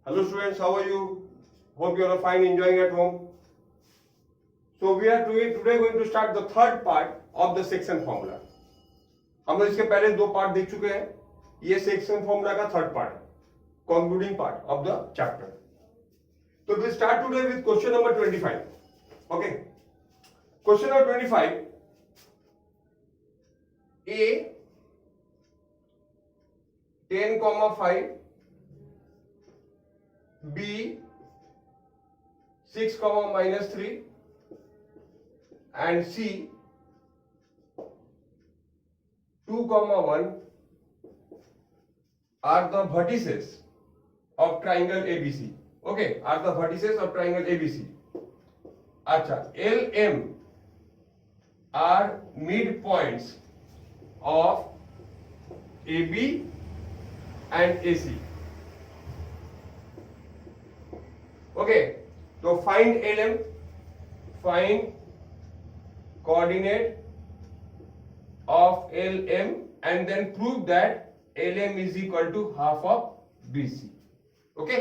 Hello students, how are you? Hope you are fine, enjoying at home. So we are today going to start the third part of the section formula. हम लोग इसके पहले दो part देख चुके हैं. ये सेक्शन फॉर्मूला का थर्ड पार्ट है, concluding part of the chapter. तो we start today with question number 25. Okay. Question number 25. A 10,5, B 6, -3, and C 2, 1 are the vertices of triangle ABC. Okay, are the vertices of triangle ABC. अच्छा, LM are midpoints of AB and AC. Okay, so find LM, find coordinate of LM, and then prove that LM is equal to half of BC. Okay,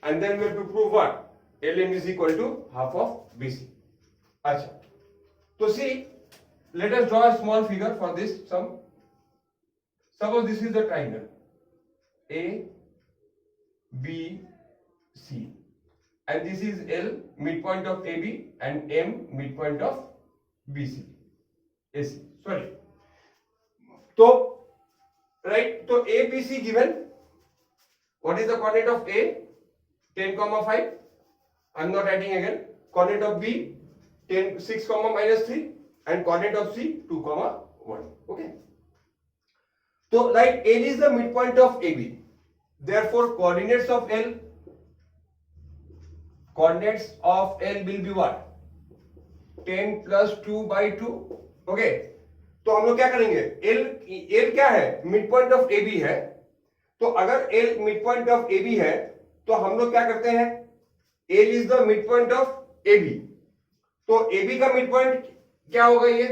and then we have to prove what? LM is equal to half of BC. अच्छा, तो see, let us draw a small figure for this sum. Suppose this is the triangle A, B, C, and this is L, midpoint of AB, and M, midpoint of BC, AC. Sorry. So, right? So ABC given. What is the coordinate of A? 10,5. I'm not writing again. Coordinate of B 10, 6, -3, and coordinate of C 2, 1. Okay. So like L is the midpoint of AB. Therefore, coordinates of L will be what? 10 plus 2/2. Okay. तो हम लोग क्या करेंगे? L क्या है? Midpoint of AB है. तो अगर L मिडपॉइंट ऑफ AB है तो हम लोग क्या करते हैं? L is the midpoint of AB. तो AB का मिडपॉइंट क्या होगा? ये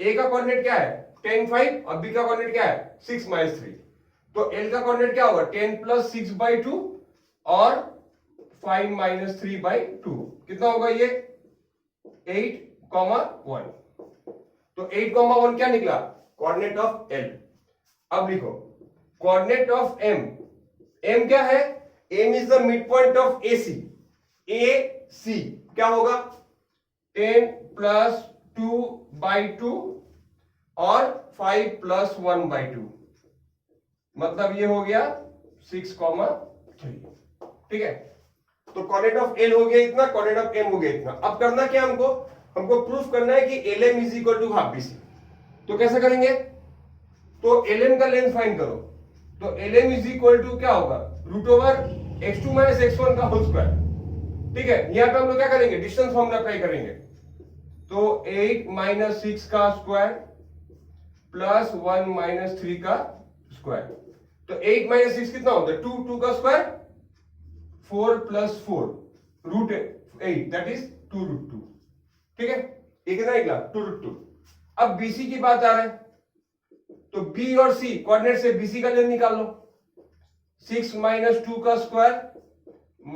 A का कोऑर्डिनेट क्या है? 10, 5 और B का कोऑर्डिनेट क्या है? 6, -3. तो L का कोऑर्डिनेट क्या होगा? 10 plus 6/2 और 5 - 3/2. कितना होगा ये? 8, 1. तो 8, 1 क्या निकला? Coordinate of L. अब लिखो कोऑर्डिनेट ऑफ M. M क्या है? M is the midpoint of AC. AC क्या होगा? 10 plus 2/2 और 5 plus 1/2. मतलब ये हो गया 6, 3. ठीक है. तो कोऑर्डिनेट ऑफ L हो गया इतना, कोऑर्डिनेट ऑफ M हो गया इतना. अब करना क्या हमको प्रूफ करना है कि LM is equal to half BC. तो कैसे करेंगे? तो LM का लेंथ फाइंड करो. तो LM इज इक्वल टू क्या होगा? √(x2 - x1) का होल स्क्वायर. ठीक है. यहां पे हम लोग क्या करेंगे? डिस्टेंस फॉर्मूला अप्लाई करेंगे. तो 8 - 6 का स्क्वायर प्लस 1 - 3 का स्क्वायर. तो 8 - 6 कितना होता है? 2 का स्क्वायर 4 + 4 √8, दैट इज 2√2. ठीक है. ये कितना निकला? 2√2. अब BC की बात आ रहा है. तो B और C कोऑर्डिनेट से BC का लेंथ निकाल लो. 6 - 2 का स्क्वायर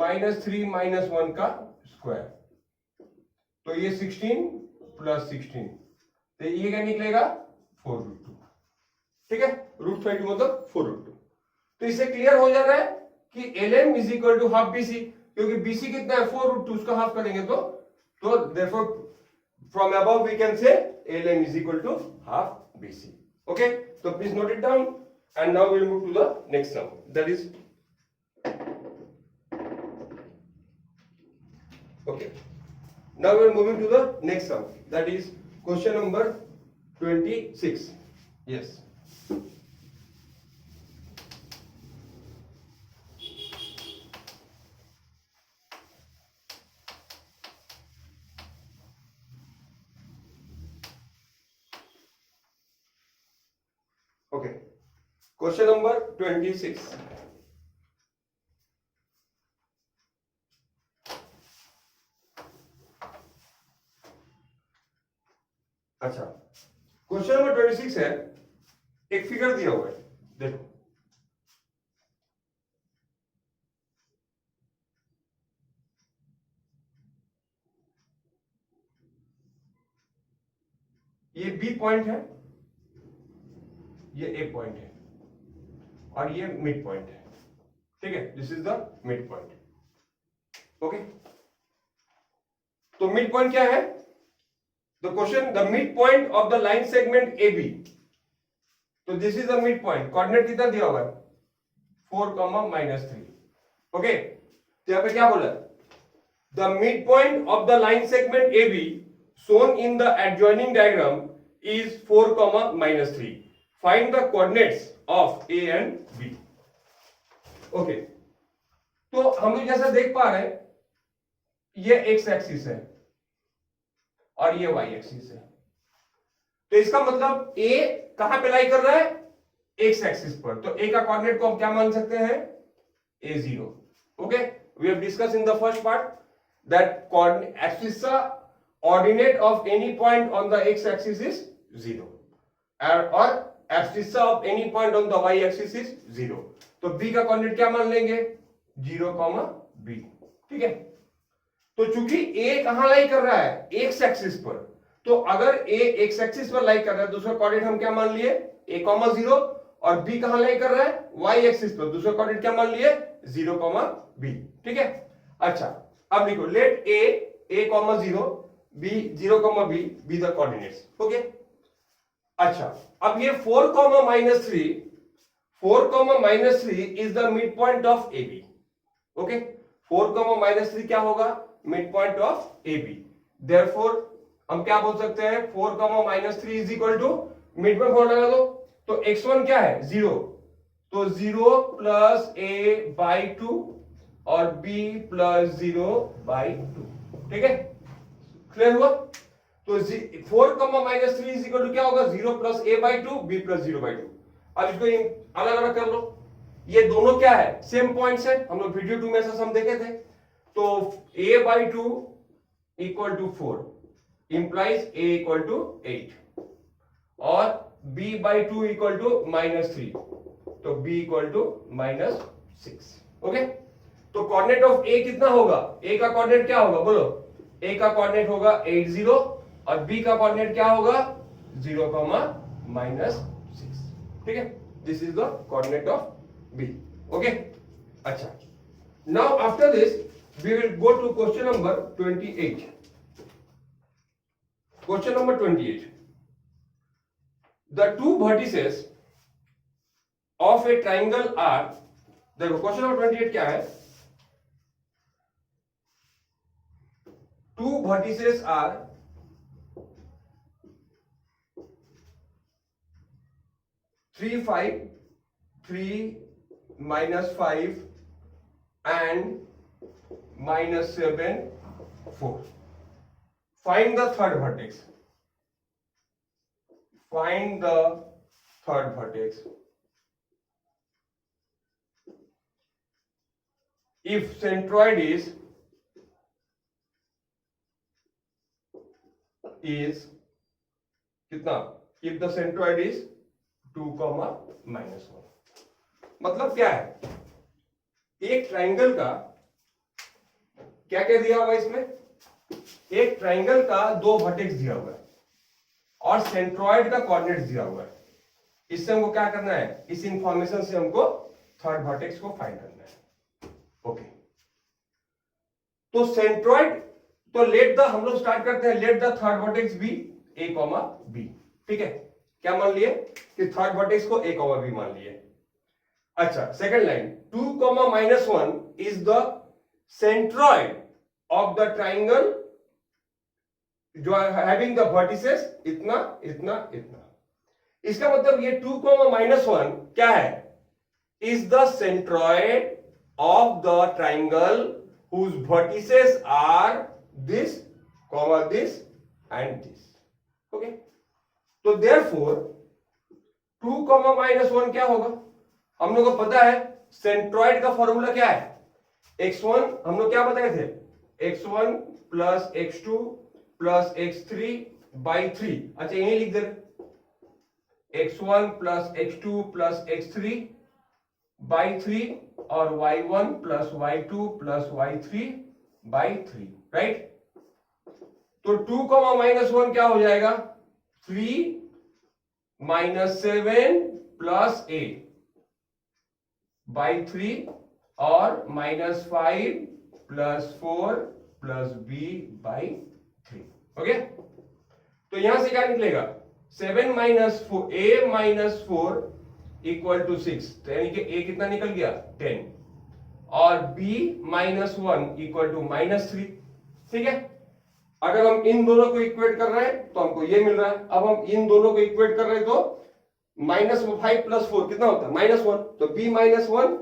-3 - 1 का स्क्वायर. तो ये 16 + 16. तो ये क्या निकलेगा? 4√2. ठीक है. √5 मतलब 4√2. तो इससे क्लियर हो जा रहा है कि LM is equal to half BC, क्योंकि BC कितना है? 4√2. उसका हाफ करेंगे तो therefore from above we can say LM is equal to half BC. Okay, so please note it down, and now we'll move to the next sum. That is okay. Now we are moving to the next sum. That is question number 26. Yes. Okay. Question number 26. अच्छा, question number 26 है. एक figure दिया हुआ है, देखो. ये B point है, ये ए पॉइंट है और ये मिड पॉइंट है, ठीक है, this is the mid point. Okay, तो मिड पॉइंट क्या है? The question, the mid point of the line segment A B, तो this is the mid point. Coordinate कितना दिया हुआ है? 4,-3। ओके, तो यहां पे क्या बोला? The mid point of the line segment A B shown in the adjoining diagram is 4,-3. Find the coordinates of A and B. Okay, तो हम लोग जैसा देख पा रहे हैं, ये एक्स एक्सिस है और ये वाई एक्सिस है, तो इसका मतलब ए कहां पे लाई कर रहा है? एक्स एक्सिस पर। तो ए का कोऑर्डिनेट को हम क्या मान सकते हैं? A0। Okay, we have discuss in the first part that coordinate axis ordinate of any point on the x axis is 0 or abscissa of any point on the y axis is 0। तो b का coordinate क्या मान लेंगे? 0, b। ठीक है, तो चूंकि a कहां लाई कर रहा है? x एक्सिस पर, तो अगर a x एक्सिस पर लाई कर रहा है, दूसरा कोऑर्डिनेट हम क्या मान लिए? a, 0, और b कहां लाई कर रहा है? y एक्सिस पर, दूसरा कोऑर्डिनेट क्या मान लिए? 0, b। ठीक है, अच्छा अब लिखो let a, 0, b, 0, b be the coordinates। Okay, अच्छा अब ये 4,-3, 4,-3 is the midpoint of AB। Okay, 4,-3 क्या होगा? Mid point of AB। Therefore हम क्या बोल सकते हैं? 4,-3 is equal to midpoint formula लगा दो, तो x1 क्या है? 0, तो 0 प्लस a/2 और b प्लस 0/2। ठीक है, क्लियर हुआ? तो 4,-3 इज इक्वल टू क्या होगा? 0 प्लस a/2, b प्लस 0/2। अब इसको अलग अलग कर लो, ये दोनों क्या है? सेम पॉइंट्स है, हम लोग वीडियो 2 में ऐसा सम देखे थे। तो a/2 equal to 4 implies a equal to 8 और b/2 इक्वल टू -3, तो b इक्वल टू -6। ओके, तो कोऑर्डिनेट ऑफ a कितना होगा? a का कोऑर्डिनेट क्या होगा? बोलो। a का कोऑर्डिनेट होगा 80 और b का कोऑर्डिनेट क्या होगा? 0, -6। ठीक है, this is the coordinate of b। Okay, अच्छा now after this we will go to question number 28। Question number 28, the two vertices of a triangle are, देखो क्वेश्चन नंबर 28 क्या है? Two vertices are (3, 5, 3, -5 and -7, 4). Find the third vertex. Find the third vertex. If centroid is कितना? If the centroid is 2, -1। मतलब क्या है? एक triangle का क्या क्या दिया हुआ है इसमें? एक ट्राइंगल का 2 वर्टेक्स दिया हुआ है और सेंट्रॉइड का कोऑर्डिनेट दिया हुआ है। इससे हमको क्या करना है? इस इंफॉर्मेशन से हमको थर्ड वर्टेक्स को फाइंड करना है। ओके, तो सेंट्रॉइड, तो लेट द, हम लोग स्टार्ट करते हैं, let the third vertex be a, b। ठीक है, क्या मान लिए? कि थर्ड वर्टेक्स को a, b मान लिए। अच्छा, second line, 2, -1 is the centroid of the triangle जो हैविंग द वर्टिसेस इतना इतना इतना। इसका मतलब ये 2, -1 क्या है? Is the centroid of the triangle whose vertices are this, this and this। Okay, तो therefore 2, -1 क्या होगा? हम लोग को पता है सेंट्रॉइड का फॉर्मूला क्या है? x1 हम लोग क्या बताए थे? x1 plus x2 plus x3/3। अच्छा यही लिख दे, x1 plus x2 plus x3/3 और y1 plus y2 plus y3/3, right? तो 2, -1 क्या हो जाएगा? 3 माइनस 7 प्लस ए बाई 3 और minus 5 plus 4 plus b by 3। Okay, तो यहां से क्या निकलेगा 7 minus 4 a minus 4 equal to 6, यानी कि ए कितना निकल गया 10 और b minus 1 equal to minus 3। ठीक है, अगर हम इन दोनों को इक्वेट कर रहे हैं तो हमको ये मिल रहा है। अब हम इन दोनों को इक्वेट कर रहे हैं तो -5 प्लस 4 कितना होता है -1, तो b माइनस 1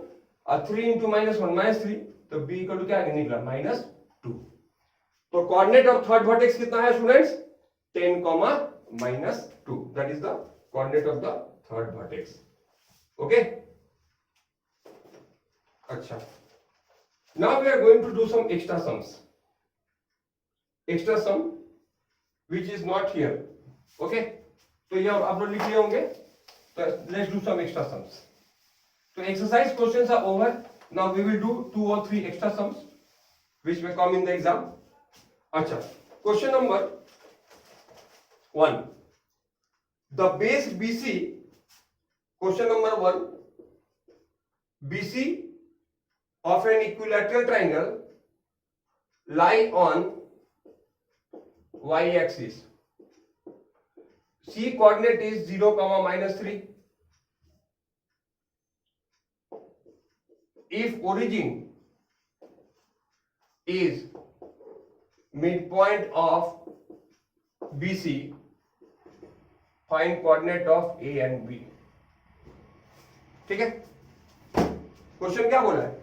और 3 इंटू -1 -3, तो b इक्वल टू क्या निकला -2। तो कोऑर्डिनेट ऑफ थर्ड वर्टेक्स कितना है students 10, -2, that is the coordinate of the third vertex. Okay, अच्छा, now we are going to do some extra sums, extra sum which is not here. Okay, तो ये आप लोग लिख लिए होंगे, तो let's do some extra sums. तो exercise questions are over, now we will do 2 or 3 extra sums which may come in the exam। अच्छा, question number 1, the base BC, question number 1, BC of an equilateral triangle lie on y axis, C coordinate is 0, -3, if origin is midpoint of BC, find coordinate of A and B। ठीक है, question क्या बोला है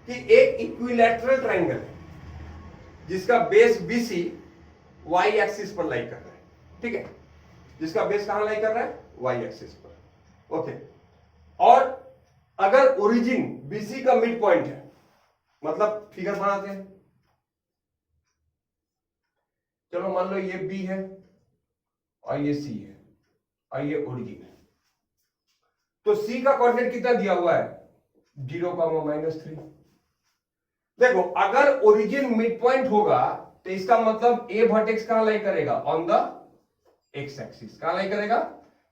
कि एक equilateral triangle है जिसका base BC y axis पर लाई कर रहा है। ठीक है, जिसका बेस कहां लाई कर रहा है y एक्सिस पर। ओके, और अगर ओरिजिन BC का मिड पॉइंट है, मतलब फिगर बनाते हैं, चलो मान लो ये B है और ये C है और ये ओरिजिन है, तो C का कोऑर्डिनेट कितना दिया हुआ है 0, -3। देखो, अगर ओरिजिन मिड पॉइंट होगा तो इसका मतलब A वर्टेक्स कहां लाई करेगा ऑन द x एक्सिस, कहां लाई करेगा,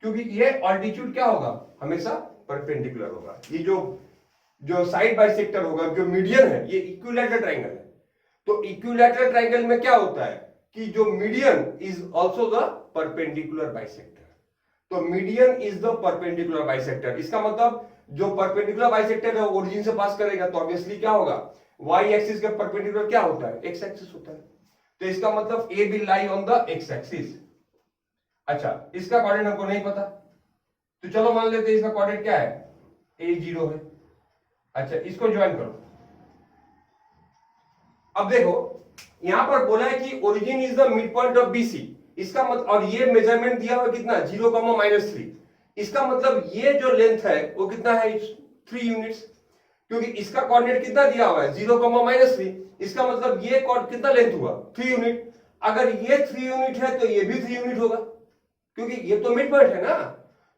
क्योंकि ये ऑल्टीट्यूड क्या होगा हमेशा परपेंडिकुलर होगा। ये जो साइड बाइसेक्टर होगा, जो मीडियन है, ये इक्विलैटरल ट्रायंगल है। तो इक्विलैटरल ट्रायंगल में क्या होता है कि जो median is also the perpendicular bisector. तो median is the perpendicular bisector, इसका मतलब जो परपेंडिकुलर बाइसेक्टर है ओरिजिन से पास करेगा, तो ऑब्वियसली क्या होगा y एक्सिस के परपेंडिकुलर क्या होता है x एक्सिस होता है। तो इसका मतलब a will lie on the x axis. अच्छा, इसका कोऑर्डिनेट हमको नहीं पता, तो चलो मान लेते हैं इसका कोऑर्डिनेट क्या है a 0 है। अच्छा, इसको ज्वाइन करो। अब देखो, यहां पर बोला है कि origin is the mid point of BC, इसका मतलब, और ये मेजरमेंट दिया हुआ कितना 0, -3, इसका मतलब ये जो लेंथ है वो कितना है 3 यूनिट्स, क्योंकि इसका कोऑर्डिनेट कितना दिया हुआ है 0, -3, इसका मतलब ये कितना लेंथ हुआ 3 यूनिट। अगर ये 3 यूनिट है तो ये भी 3 यूनिट होगा, क्योंकि ये तो मिड पॉइंट है ना।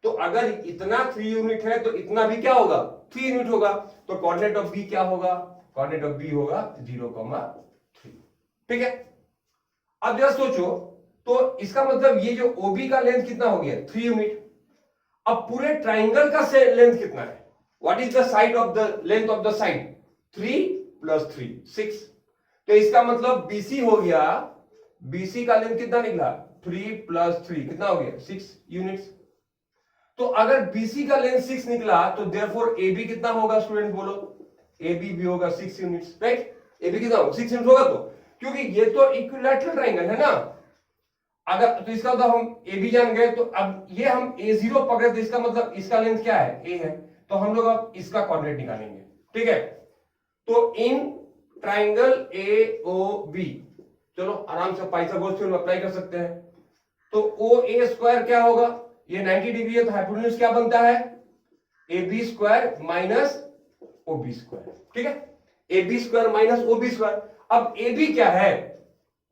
तो अगर इतना 3 यूनिट है तो इतना भी क्या होगा 3 यूनिट होगा। तो कोऑर्डिनेट ऑफ B क्या होगा, कोऑर्डिनेट ऑफ B होगा 0, 3। ठीक है, अब जरा सोचो, तो इसका मतलब ये जो OB का लेंथ कितना हो गया 3 यूनिट। अब पूरे ट्राइंगल का लेंथ कितना है, what is the side of the length of the side 3 + 3 6। तो इसका मतलब BC हो गया, BC का लेंथ कितना निकला 3 + 3 कितना हो गया 6 यूनिट्स। तो अगर BC का लेंथ 6 निकला तो देयरफॉर AB कितना होगा स्टूडेंट बोलो, AB भी होगा 6 यूनिट्स, राइट। AB कितना होगा 6 यूनिट होगा, तो क्योंकि ये तो इक्विलैटरल ट्रायंगल है ना। अगर तो इसका मतलब हम AB जान गए, तो अब ये हम A0 पकड़े, तो इसका मतलब इसका लेंथ क्या है A है, तो हम लोग अब इसका कोऑर्डिनेट निकालेंगे। ठीक है, तो इन ट्राइंगल AOB, चलो आराम से पाइथागोरस थ्योरम अप्लाई कर सकते हैं। तो OA² क्या होगा, ये 90 डिग्री है, तो हाइपोटेन्यूज क्या बनता है AB² - OB²। ठीक है, AB² - OB²। अब AB क्या है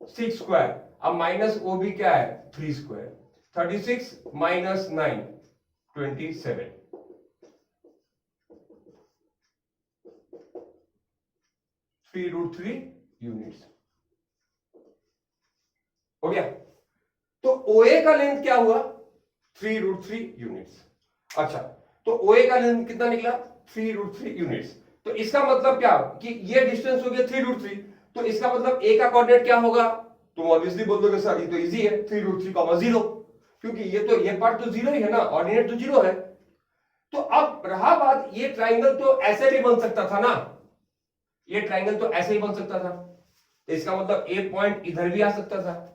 6², अब -OB क्या है 3², 36 - 9 27, 3√3 यूनिट्स हो गया। तो OA का लेंथ क्या हुआ 3√3 यूनिट्स। अच्छा, तो OA का लेंथ कितना निकला 3√3 यूनिट्स। तो इसका मतलब क्या कि ये डिस्टेंस हो गया 3√3, तो इसका मतलब A का कोऑर्डिनेट क्या होगा, तुम ऑब्वियसली बोल दोगे सर ये तो इजी है 3√3, 0, क्योंकि ये पार्ट तो जीरो ही है ना, ऑर्डिनेट तो जीरो है। तो अब रहा बात, ये ट्राइंगल तो ऐसे भी बन सकता था ना, ये ट्राइंगल तो ऐसे ही बन सकता था, तो इसका मतलब ए पॉइंट इधर भी आ सकता था।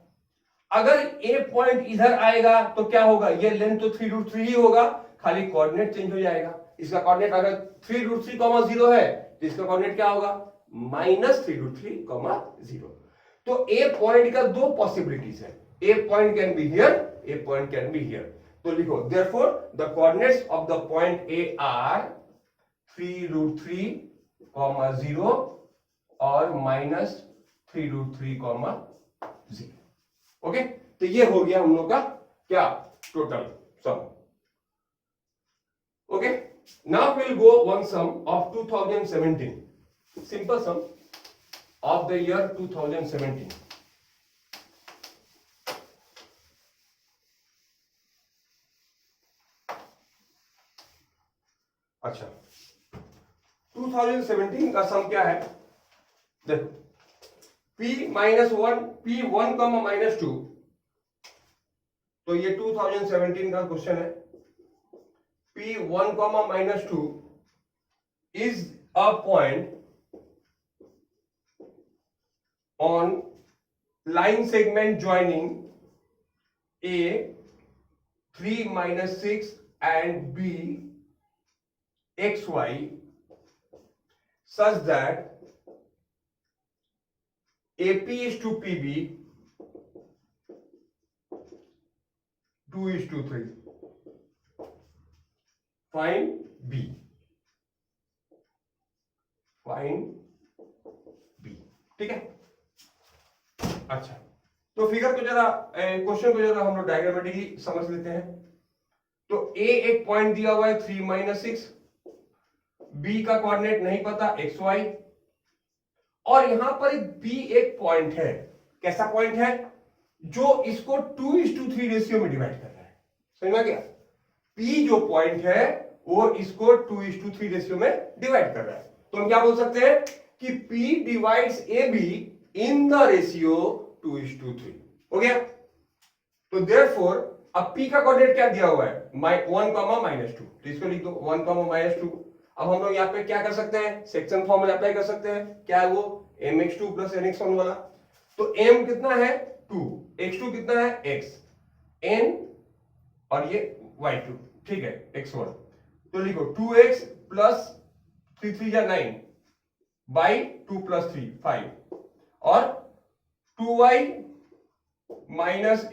अगर ए पॉइंट इधर आएगा तो क्या होगा, ये लेंथ तो 3√3 ही होगा, खाली कोऑर्डिनेट चेंज हो जाएगा। इसका कोऑर्डिनेट अगर 3√3, 0 है तो इसका कोऑर्डिनेट क्या होगा -3√3, 0। तो ए पॉइंट का दो पॉसिबिलिटीज है, a point can be here, a point can be here. तो लिखो therefore the coordinates of the point A are 3√3, 0 और -3√3, 0। ओके, तो ये हो गया हम लोग का क्या total sum. Okay, now will go one sum of 2017, simple sum of the year 2017। अच्छा, 2017 का सम क्या है, देखो P-1, P1, -2, तो ये 2017 का क्वेश्चन है। P1, -2 is a point on line segment joining A 3, -6 and B XY such that AP is to PB 2:3. Find B. Find B. ठीक है। अच्छा, तो फिगर को जरा, क्वेश्चन को जरा हम लोग डायग्रामेटिकली समझ लेते हैं। तो A एक पॉइंट दिया हुआ है 3, -6, B का कोऑर्डिनेट नहीं पता XY, और यहां पर B एक पॉइंट है, कैसा पॉइंट है, जो इसको 2:3 रेशियो में डिवाइड कर रहा है। समझ में गया, P जो पॉइंट है वो इसको 2:3 रेशियो में डिवाइड कर रहा है। तो हम क्या बोल सकते हैं कि P divides AB in the ratio 2:3। हो गया, तो देयरफॉर अब P का कोऑर्डिनेट क्या दिया हुआ है 1, -2, तो इसको लिख दो 1, -2। अब हम लोग यहाँ पे क्या कर सकते हैं, सेक्शन फॉर्मूला अप्लाई कर सकते हैं, क्या है वो mx2 + nx1 वाला। तो m कितना है 2, x2 कितना है x, n और ये y2, ठीक है x1। तो लिखो 2x + 3 3 या 9 by 2 + 3 5 और 2y -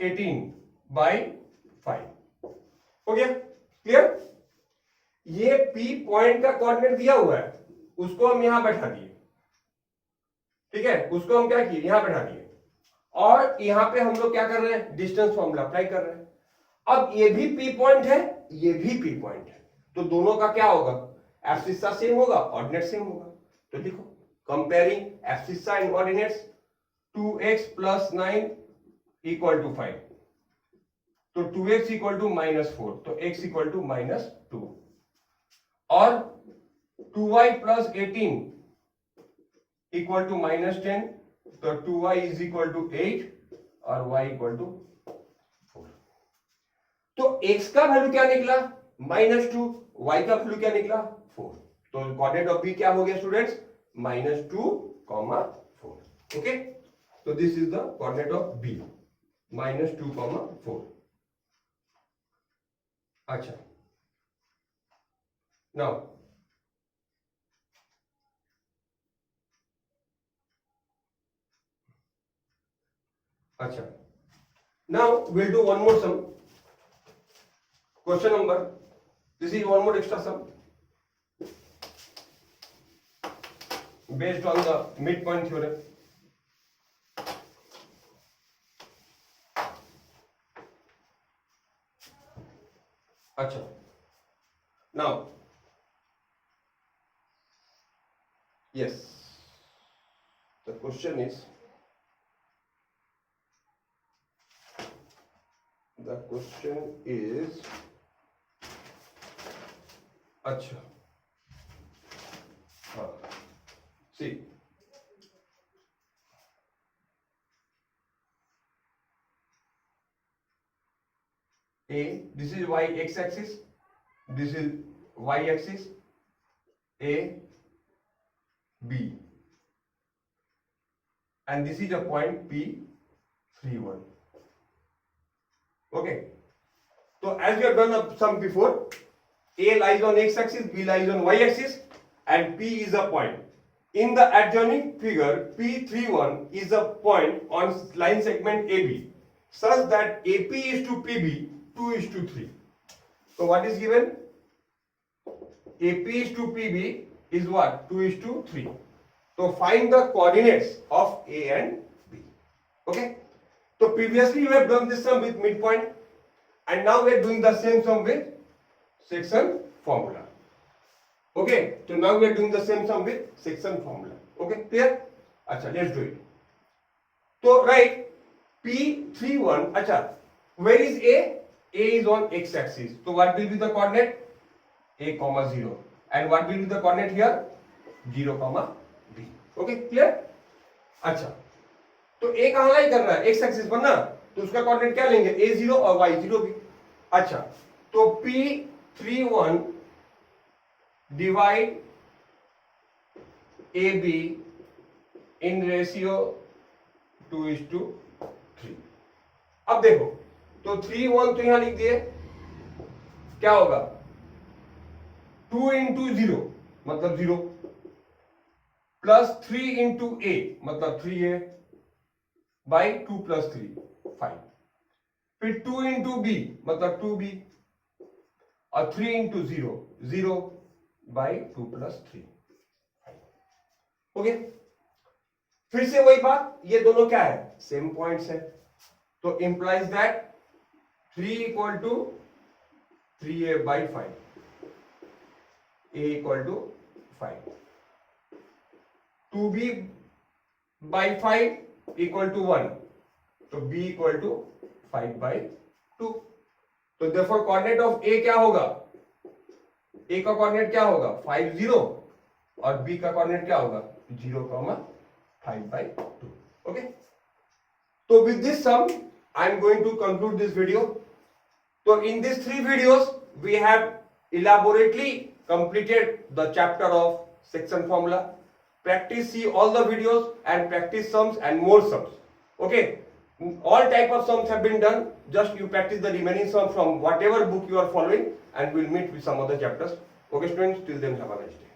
18 by 5। हो गया क्लियर। ये P पॉइंट का कोऑर्डिनेट दिया हुआ है, उसको हम यहां बैठा दिए, ठीक है, उसको हम क्या किए यहां बैठा दिए, और यहां पे हम लोग क्या कर रहे हैं डिस्टेंस फॉर्मूला अप्लाई कर रहे हैं। अब ये भी P पॉइंट है, ये भी P पॉइंट है, तो दोनों का क्या होगा एब्सिस्सा सेम होगा, ऑर्डिनेट सेम होगा। तो लिखो comparing abscissa and ordinates, 2x + 9 = 5, तो 2x = -4, तो x = -2, और 2y + 18 = -10, तो 2y = 8 और y = 4। तो x का वैल्यू क्या निकला -2, y का वैल्यू क्या निकला 4। तो कोऑर्डिनेट ऑफ b क्या हो गया स्टूडेंट्स -2, 4। ओके, तो this is the coordinate of b -2, 4। अच्छा, नाउ अच्छा, now we'll do one more sum. Question number, this is one more extra sum based on the midpoint theorem. अच्छा, now yes, the question is The question is, अच्छा, हाँ, see, A, this is y x axis, this is y axis, A, B, and this is a point P, 3, 1. Okay. So as we have done some before, A lies on x axis, B lies on y axis, and P is a point. In the adjoining figure, P31 is a point on line segment AB, such that AP is to PB 2:3. So what is given? AP is to PB is what? 2:3. So find the coordinates of A and B. Okay. So previously you have done this sum with midpoint, and now we are doing the same sum with section formula. Okay. So now we are doing the same sum with section formula. Okay. Clear? अच्छा, let's do it. So write P31. अच्छा, where is A? A is on x axis. So what will be the coordinate? A, 0. And what will be the coordinate here? 0, B. Okay. Clear? अच्छा, तो A कहां लाई कर रहा है? x axis पर ना, तो उसका कोऑर्डिनेट क्या लेंगे? A0 और y0 भी. अच्छा, तो P31 divide AB in ratio 2:3. अब देखो, तो 3, 1 तो यहां लिख दिए, क्या होगा? 2 into 0 मतलब 0, प्लस 3 into A मतलब 3A बाई 2 plus 3, 5. फिर 2 into B मतलब 2B, और 3 into 0, 0 बाई 2 plus 3, 5. ओके. फिर से वही बात, ये दोनों क्या है? सेम पॉइंट्स है. तो implies that 3 equal to 3A by 5, A equal to 5, 2B by 5 equal to 1, तो B equal to 5 by 2. तो therefore coordinate of A क्या होगा? A का कोऑर्डिनेट क्या होगा? 5, 0, और B का कोऑर्डिनेट क्या होगा? 0, 5 by 2. Okay. So with this sum, I am going to conclude this video. So in these 3 videos, we have elaborately completed the chapter of section formula. Practice, see all the videos and practice sums and more sums. Okay. All type of sums have been done. Just you practice the remaining sum from whatever book you are following, and we'll meet with some other chapters. Okay students, till then have a nice day.